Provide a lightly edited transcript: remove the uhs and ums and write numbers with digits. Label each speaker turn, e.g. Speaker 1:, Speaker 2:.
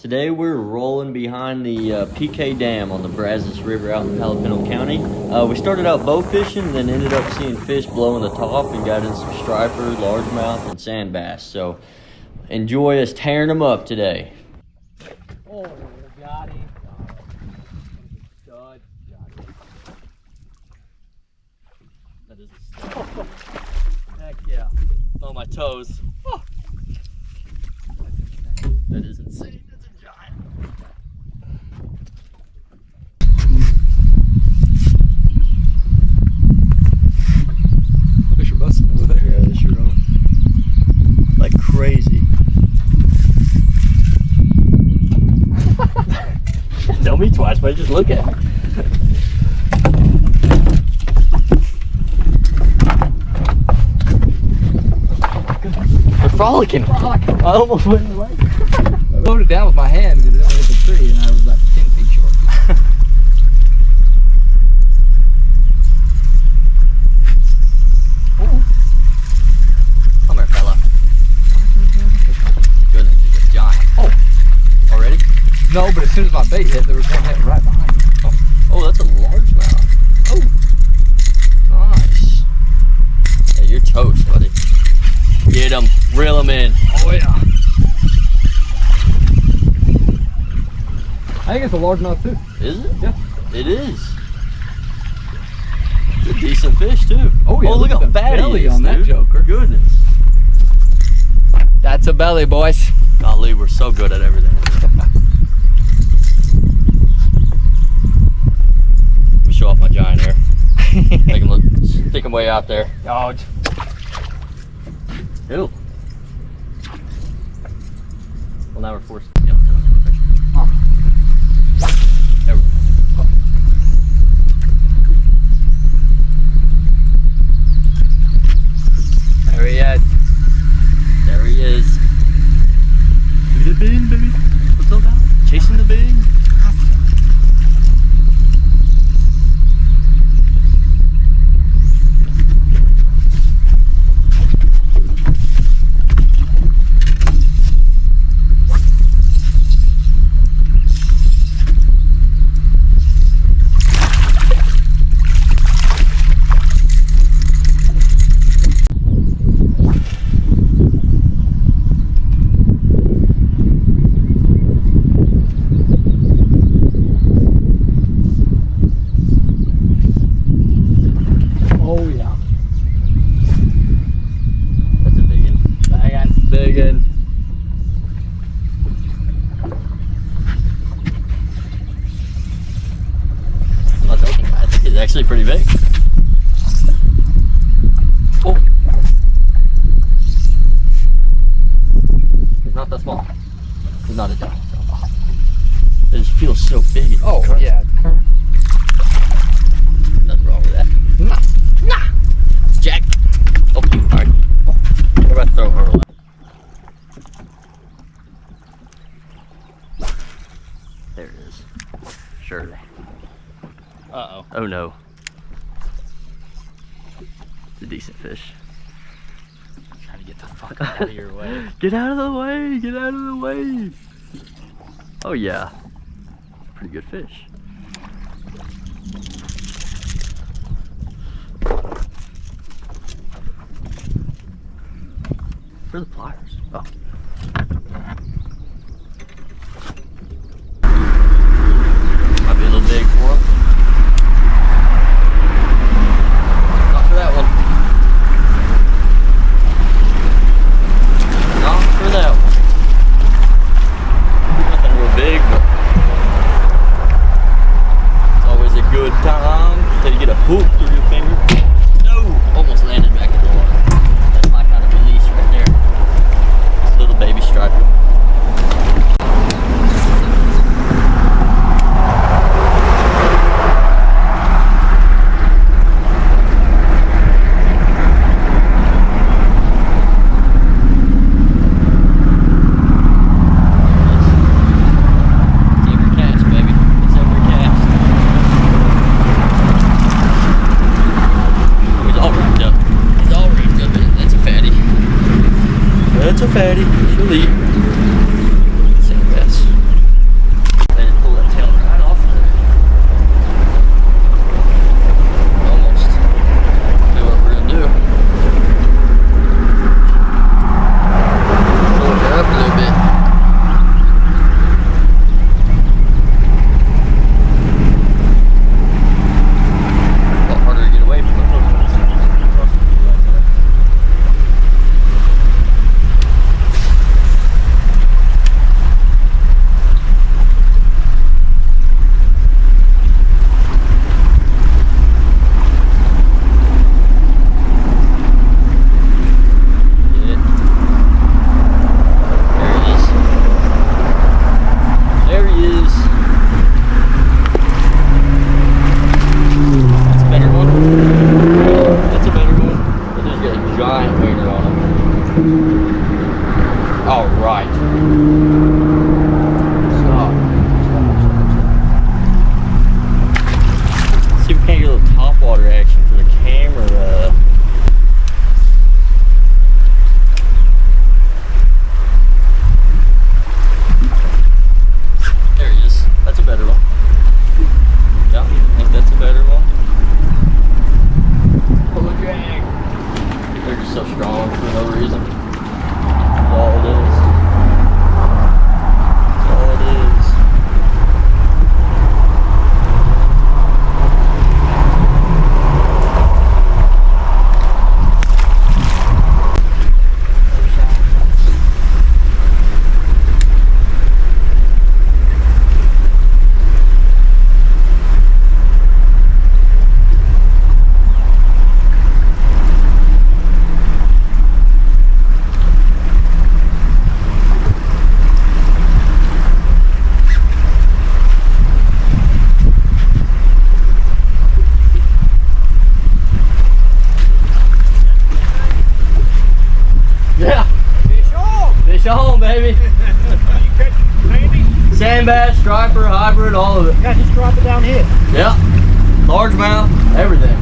Speaker 1: Today we're rolling behind the PK Dam on the Brazos River out in Palomino County. We started out bow fishing, then ended up seeing fish blowing the top and got in some striper, largemouth, and sand bass. So enjoy us tearing them up today.
Speaker 2: Oh, got him. Stud. Got him. That is a stud. Heck yeah. On my toes. Oh. That is insane. That's a giant. Fish are busting over there.
Speaker 1: Yeah, they sure are. Like crazy.
Speaker 2: Tell me twice, but just look at me. They're frolicking. I almost went in the way. I loaded down with my hand because it didn't hit the tree and I was about 10 feet short. Come here, fella. Goodness, he's a giant. Oh, already? No, but as soon as my bait hit, there was one hit right behind me.
Speaker 1: Oh, that's a largemouth.
Speaker 2: Oh,
Speaker 1: Nice. Hey, you're toast, buddy. Get him, reel him in.
Speaker 2: oh yeah. I think it's a largemouth too.
Speaker 1: Is it?
Speaker 2: Yeah.
Speaker 1: It is. It's a decent fish too.
Speaker 2: Oh yeah.
Speaker 1: Oh, look how
Speaker 2: at the
Speaker 1: fat he
Speaker 2: belly
Speaker 1: is,
Speaker 2: on that
Speaker 1: dude.
Speaker 2: joker.
Speaker 1: Goodness.
Speaker 2: That's a belly, boys.
Speaker 1: Golly, we're so good at everything. Let me show off my giant here. Make him look, stick him way out there.
Speaker 2: Oh,
Speaker 1: Ew. Well, now we're forced.
Speaker 2: Oh.
Speaker 1: There we go.
Speaker 2: There he is.
Speaker 1: There he is. Look at the bean, baby. What's up, now? Chasing the bean.
Speaker 2: Oh yeah.
Speaker 1: That's a big one.
Speaker 2: Big one.
Speaker 1: I'm not joking. I think it's actually pretty big. Oh. He's not that small. He's not a giant. It just feels so big. in the
Speaker 2: Oh
Speaker 1: current.
Speaker 2: yeah.
Speaker 1: Nothing wrong with that.
Speaker 2: Nah.
Speaker 1: Jack. Oh, alright. Oh, we're about to throw her away. There it is. Surely.
Speaker 2: Uh-oh.
Speaker 1: Oh no. It's a decent fish.
Speaker 2: Trying to get the fuck out of your way.
Speaker 1: Get out of the way! Get out of the way! Oh yeah. Pretty good fish. Where are the pliers? Oh. Might be a little big for him. Not for that one. Not for that one. Nothing real big, but it's always a good time until you get a hook through your finger. No! Almost landed back in the water. That's my kind of release right there. This little baby striper. It's every cast, baby. It's every cast. Oh, he's all wrapped up. He's all wrapped up in it. That's a fatty. She'll eat. Sand bass. baby. Sand bass, striper, hybrid, all of it.
Speaker 3: Got his striper down here.
Speaker 1: Yep. Largemouth, everything.